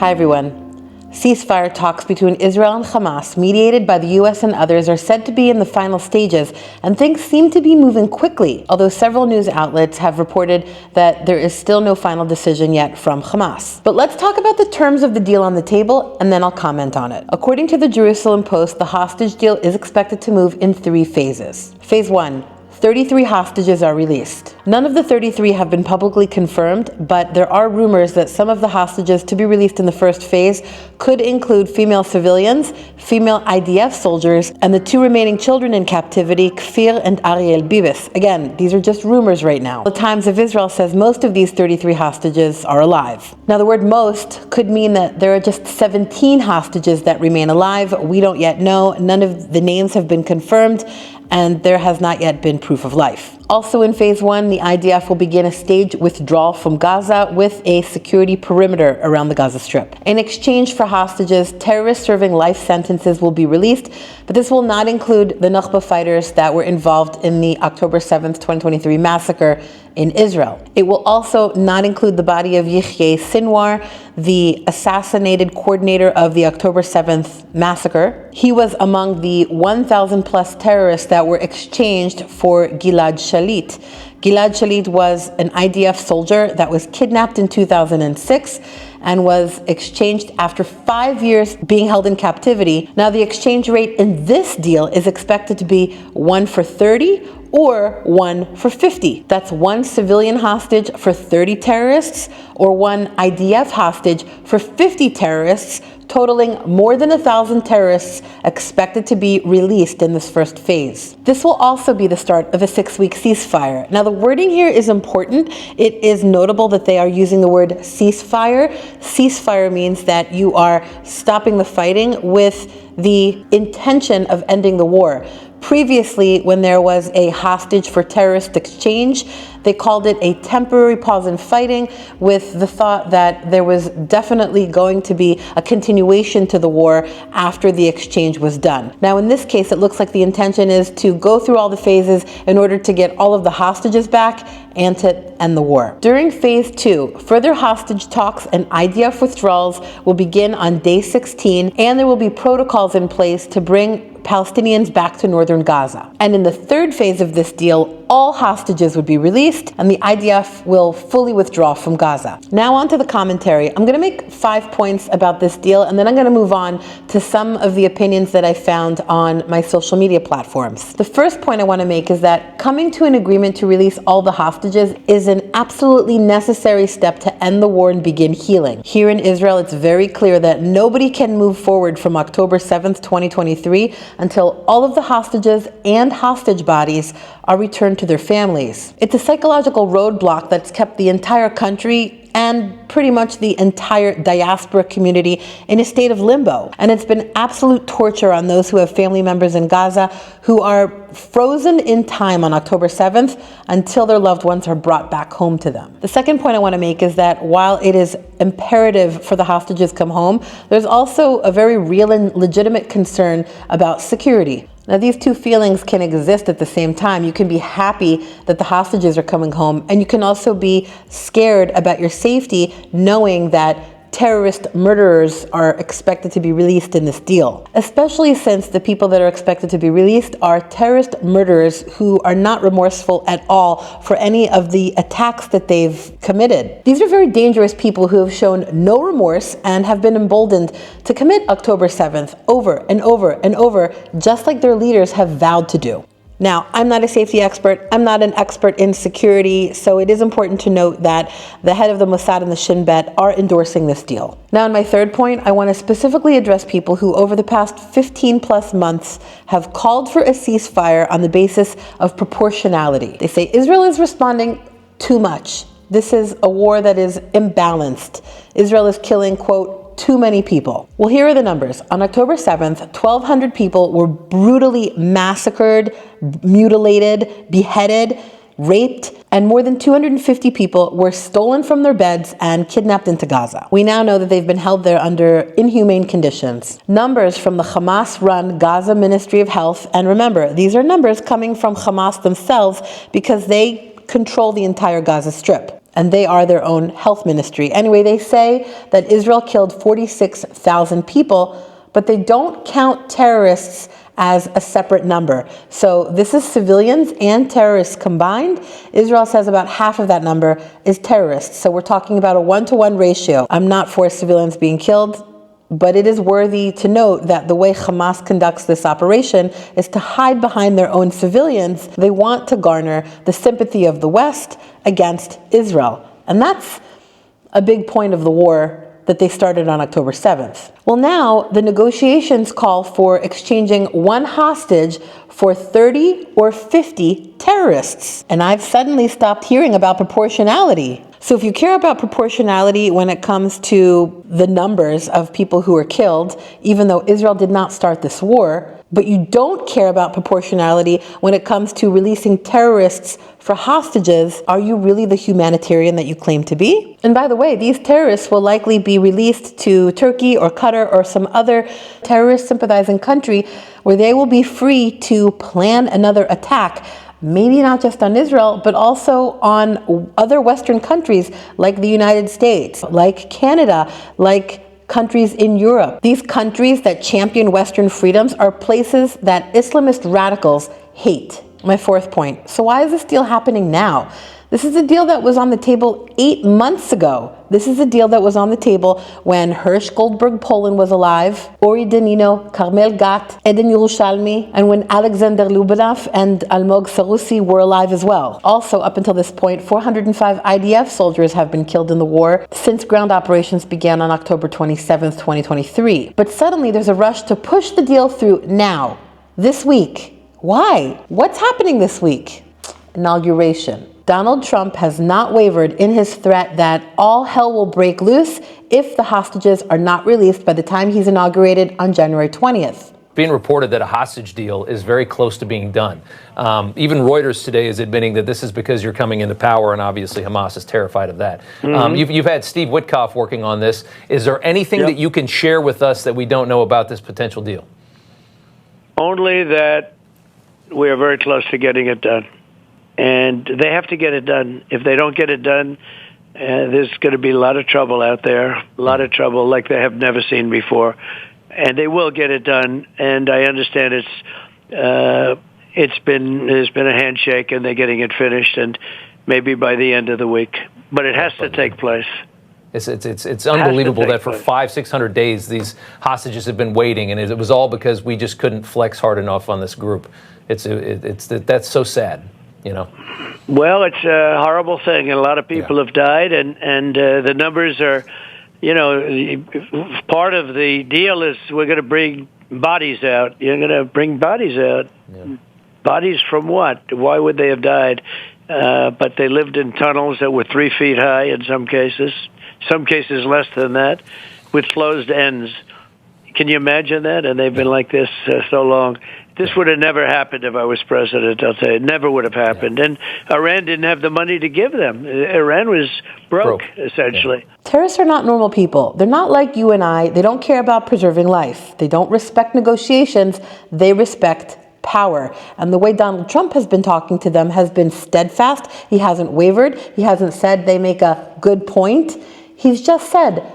Hi everyone. Ceasefire talks between Israel and Hamas, mediated by the US and others, are said to be in the final stages, and things seem to be moving quickly, although several news outlets have reported that there is still no final decision yet from Hamas. But let's talk about the terms of the deal on the table, and then I'll comment on it. According to the Jerusalem Post, the hostage deal is expected to move in 3 phases. Phase 1. 33 hostages are released. None of the 33 have been publicly confirmed, but there are rumors that some of the hostages to be released in the first phase could include female civilians, female IDF soldiers, and the 2 remaining children in captivity, Kfir and Ariel Bibis. Again, these are just rumors right now. The Times of Israel says most of these 33 hostages are alive. Now, the word most could mean that there are just 17 hostages that remain alive. We don't yet know. None of the names have been confirmed, and there has not yet been proof of life. Also in phase 1, the IDF will begin a staged withdrawal from Gaza with a security perimeter around the Gaza Strip. In exchange for hostages, terrorists serving life sentences will be released, but this will not include the Nukhba fighters that were involved in the October 7th, 2023 massacre in Israel. It will also not include the body of Yihye Sinwar, the assassinated coordinator of the October 7th massacre. He was among the 1,000 plus terrorists that were exchanged for Gilad Shalit. Gilad Shalit was an IDF soldier that was kidnapped in 2006 and was exchanged after 5 years being held in captivity. Now, the exchange rate in this deal is expected to be 1 for 30 or 1 for 50. That's 1 civilian hostage for 30 terrorists or 1 IDF hostage for 50 terrorists, totaling more than 1,000 terrorists expected to be released in this first phase. This will also be the start of a 6-week ceasefire. Now, the wording here is important. It is notable that they are using the word ceasefire. Ceasefire means that you are stopping the fighting with the intention of ending the war. Previously, when there was a hostage for terrorist exchange, they called it a temporary pause in fighting, with the thought that there was definitely going to be a continuation to the war after the exchange was done. Now, in this case, it looks like the intention is to go through all the phases in order to get all of the hostages back and to end the war. During phase 2, further hostage talks and IDF withdrawals will begin on day 16, and there will be protocols in place to bring Palestinians back to northern Gaza. And in the 3rd phase of this deal, all hostages would be released and the IDF will fully withdraw from Gaza. Now on to the commentary. I'm going to make 5 points about this deal, and then I'm going to move on to some of the opinions that I found on my social media platforms. The first point I want to make is that coming to an agreement to release all the hostages is an absolutely necessary step to end the war and begin healing. Here in Israel, it's very clear that nobody can move forward from October 7th, 2023 until all of the hostages and hostage bodies are returned to their families. It's a psychological roadblock that's kept the entire country and pretty much the entire diaspora community in a state of limbo. And it's been absolute torture on those who have family members in Gaza who are frozen in time on October 7th until their loved ones are brought back home to them. The second point I want to make is that while it is imperative for the hostages come home, there's also a very real and legitimate concern about security. Now, these two feelings can exist at the same time. You can be happy that the hostages are coming home, and you can also be scared about your safety knowing that terrorist murderers are expected to be released in this deal, especially since the people that are expected to be released are terrorist murderers who are not remorseful at all for any of the attacks that they've committed. These are very dangerous people who have shown no remorse and have been emboldened to commit October 7th over and over and over, just like their leaders have vowed to do. Now, I'm not a safety expert. I'm not an expert in security, so it is important to note that the head of the Mossad and the Shin Bet are endorsing this deal. Now, in my third point, I want to specifically address people who over the past 15 plus months have called for a ceasefire on the basis of proportionality. They say Israel is responding too much. This is a war that is imbalanced. Israel is killing, quote, too many people. Well, here are the numbers. On October 7th, 1,200 people were brutally massacred, mutilated, beheaded, raped, and more than 250 people were stolen from their beds and kidnapped into Gaza. We now know that they've been held there under inhumane conditions. Numbers from the Hamas-run Gaza Ministry of Health, and remember, these are numbers coming from Hamas themselves because they control the entire Gaza Strip. and they are their own health ministry. Anyway, they say that Israel killed 46,000 people, but they don't count terrorists as a separate number. So this is civilians and terrorists combined. Israel says about half of that number is terrorists. So we're talking about a 1-to-1 ratio. I'm not for civilians being killed, but it is worthy to note that the way Hamas conducts this operation is to hide behind their own civilians. They want to garner the sympathy of the West against Israel. And that's a big point of the war that they started on October 7th. Well, now the negotiations call for exchanging one hostage for 30 or 50 terrorists. And I've suddenly stopped hearing about proportionality. So if you care about proportionality when it comes to the numbers of people who are killed, even though Israel did not start this war, but you don't care about proportionality when it comes to releasing terrorists for hostages, are you really the humanitarian that you claim to be? And by the way, these terrorists will likely be released to Turkey or Qatar or some other terrorist sympathizing country where they will be free to plan another attack. Maybe not just on Israel, but also on other Western countries like the United States, like Canada, like countries in Europe. These countries that champion Western freedoms are places that Islamist radicals hate. My fourth point. So why is this deal happening now? This is a deal that was on the table 8 months ago. This is a deal that was on the table when Hirsch Goldberg Poland was alive, Ori Danino, Carmel Gat, Eden Yerushalmi, and when Alexander Lubanov and Almog Sarusi were alive as well. Also, up until this point, 405 IDF soldiers have been killed in the war since ground operations began on October 27th, 2023. But suddenly there's a rush to push the deal through now, this week. Why? What's happening this week? Inauguration. Donald Trump has not wavered in his threat that all hell will break loose if the hostages are not released by the time he's inaugurated on January 20th. Being reported that a hostage deal is very close to being done. Even Reuters today is admitting that this is because you're coming into power, and obviously Hamas is terrified of that. You've had Steve Witkoff working on this. Is there anything that you can share with us that we don't know about this potential deal? Only that we are very close to getting it done. And they have to get it done. If they don't get it done, there's going to be a lot of trouble out there, a lot of trouble like they have never seen before. And they will get it done. And I understand there's been a handshake and they're getting it finished, and maybe by the end of the week. But it has to take place. It's unbelievable that for 500-600 days these hostages have been waiting, and it was all because we just couldn't flex hard enough on this group. That's so sad. You know. Well, it's a horrible thing, and a lot of people have died, and the numbers are, part of the deal is we're going to bring bodies out. You're going to bring bodies out. Yeah. Bodies from what? Why would they have died? But they lived in tunnels that were 3 feet high in some cases less than that, with closed ends. Can you imagine that? And they've been like this so long. This would have never happened if I was president, I'll tell you. It never would have happened. And Iran didn't have the money to give them. Iran was broke. Essentially. Yeah. Terrorists are not normal people. They're not like you and I. They don't care about preserving life. They don't respect negotiations. They respect power. And the way Donald Trump has been talking to them has been steadfast. He hasn't wavered. He hasn't said they make a good point. He's just said,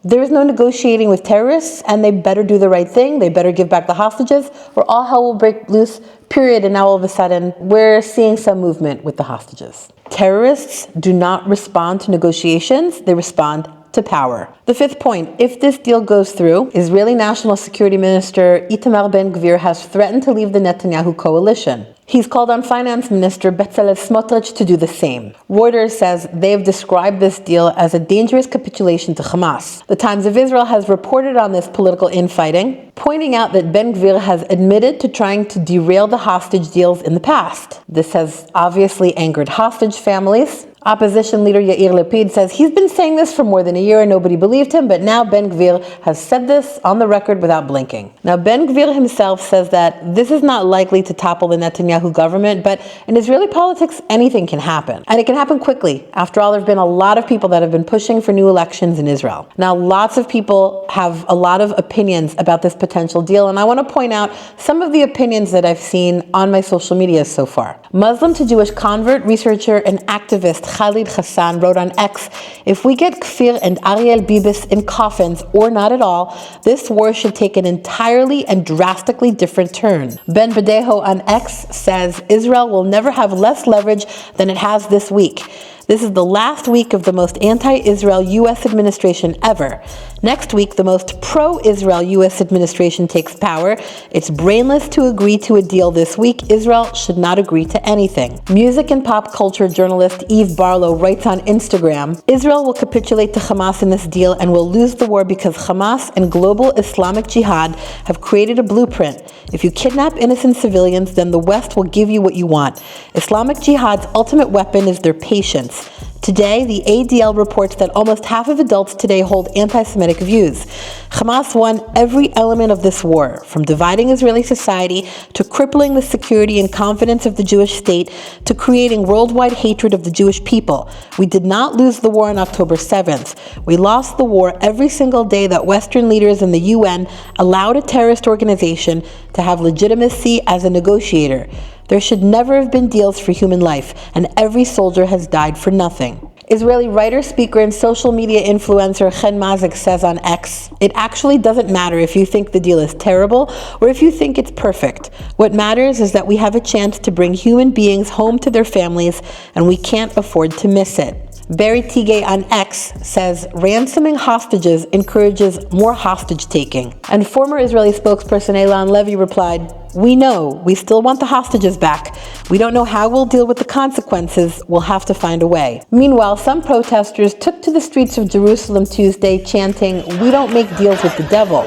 there is no negotiating with terrorists, and they better do the right thing. They better give back the hostages, or all hell will break loose, period. And now all of a sudden, we're seeing some movement with the hostages. Terrorists do not respond to negotiations. They respond to power. The fifth point, if this deal goes through, Israeli National Security Minister Itamar Ben-Gvir has threatened to leave the Netanyahu coalition. He's called on Finance Minister Bezalel Smotrich to do the same. Reuters says they've described this deal as a dangerous capitulation to Hamas. The Times of Israel has reported on this political infighting, pointing out that Ben-Gvir has admitted to trying to derail the hostage deals in the past. This has obviously angered hostage families. Opposition leader Yair Lapid says he's been saying this for more than a year and nobody believed him, but now Ben-Gvir has said this on the record without blinking. Now, Ben-Gvir himself says that this is not likely to topple the Netanyahu government, but in Israeli politics, anything can happen. And it can happen quickly. After all, there have been a lot of people that have been pushing for new elections in Israel. Now, lots of people have a lot of opinions about this potential deal, and I want to point out some of the opinions that I've seen on my social media so far. Muslim to Jewish convert, researcher, and activist Khalid Hassan wrote on X, "If we get Kfir and Ariel Bibis in coffins, or not at all, this war should take an entirely and drastically different turn." Ben Badejo on X says, "Israel will never have less leverage than it has this week. This is the last week of the most anti-Israel U.S. administration ever. Next week, the most pro-Israel U.S. administration takes power. It's brainless to agree to a deal this week. Israel should not agree to anything." Music and pop culture journalist Eve Barlow writes on Instagram, "Israel will capitulate to Hamas in this deal and will lose the war because Hamas and global Islamic Jihad have created a blueprint. If you kidnap innocent civilians, then the West will give you what you want. Islamic Jihad's ultimate weapon is their patience. Today, the ADL reports that almost half of adults today hold anti-Semitic views. Hamas won every element of this war, from dividing Israeli society to crippling the security and confidence of the Jewish state to creating worldwide hatred of the Jewish people. We did not lose the war on October 7th. We lost the war every single day that Western leaders in the UN allowed a terrorist organization to have legitimacy as a negotiator. There should never have been deals for human life, and every soldier has died for nothing." Israeli writer, speaker, and social media influencer Chen Mazik says on X, "It actually doesn't matter if you think the deal is terrible or if you think it's perfect. What matters is that we have a chance to bring human beings home to their families, and we can't afford to miss it." Barry Tigay on X says, "Ransoming hostages encourages more hostage-taking." And former Israeli spokesperson Elan Levy replied, "We know. We still want the hostages back. We don't know how we'll deal with the consequences. We'll have to find a way." Meanwhile, some protesters took to the streets of Jerusalem Tuesday chanting, "We don't make deals with the devil."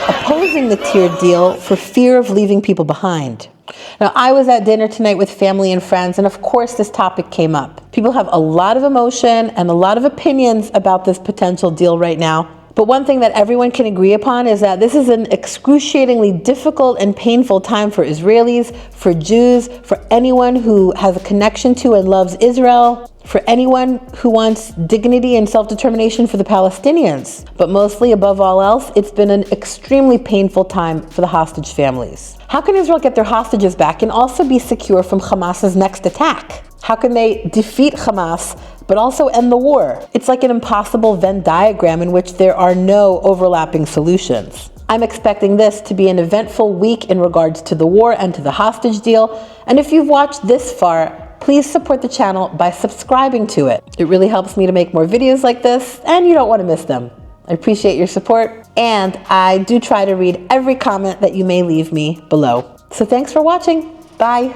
Opposing the tiered deal for fear of leaving people behind. Now, I was at dinner tonight with family and friends, and of course this topic came up. People have a lot of emotion and a lot of opinions about this potential deal right now. But one thing that everyone can agree upon is that this is an excruciatingly difficult and painful time for Israelis, for Jews, for anyone who has a connection to and loves Israel, for anyone who wants dignity and self-determination for the Palestinians. But mostly, above all else, it's been an extremely painful time for the hostage families. How can Israel get their hostages back and also be secure from Hamas's next attack? How can they defeat Hamas but also end the war? It's like an impossible Venn diagram in which there are no overlapping solutions. I'm expecting this to be an eventful week in regards to the war and to the hostage deal. And if you've watched this far, please support the channel by subscribing to it. It really helps me to make more videos like this, and you don't want to miss them. I appreciate your support, and I do try to read every comment that you may leave me below. So thanks for watching. Bye.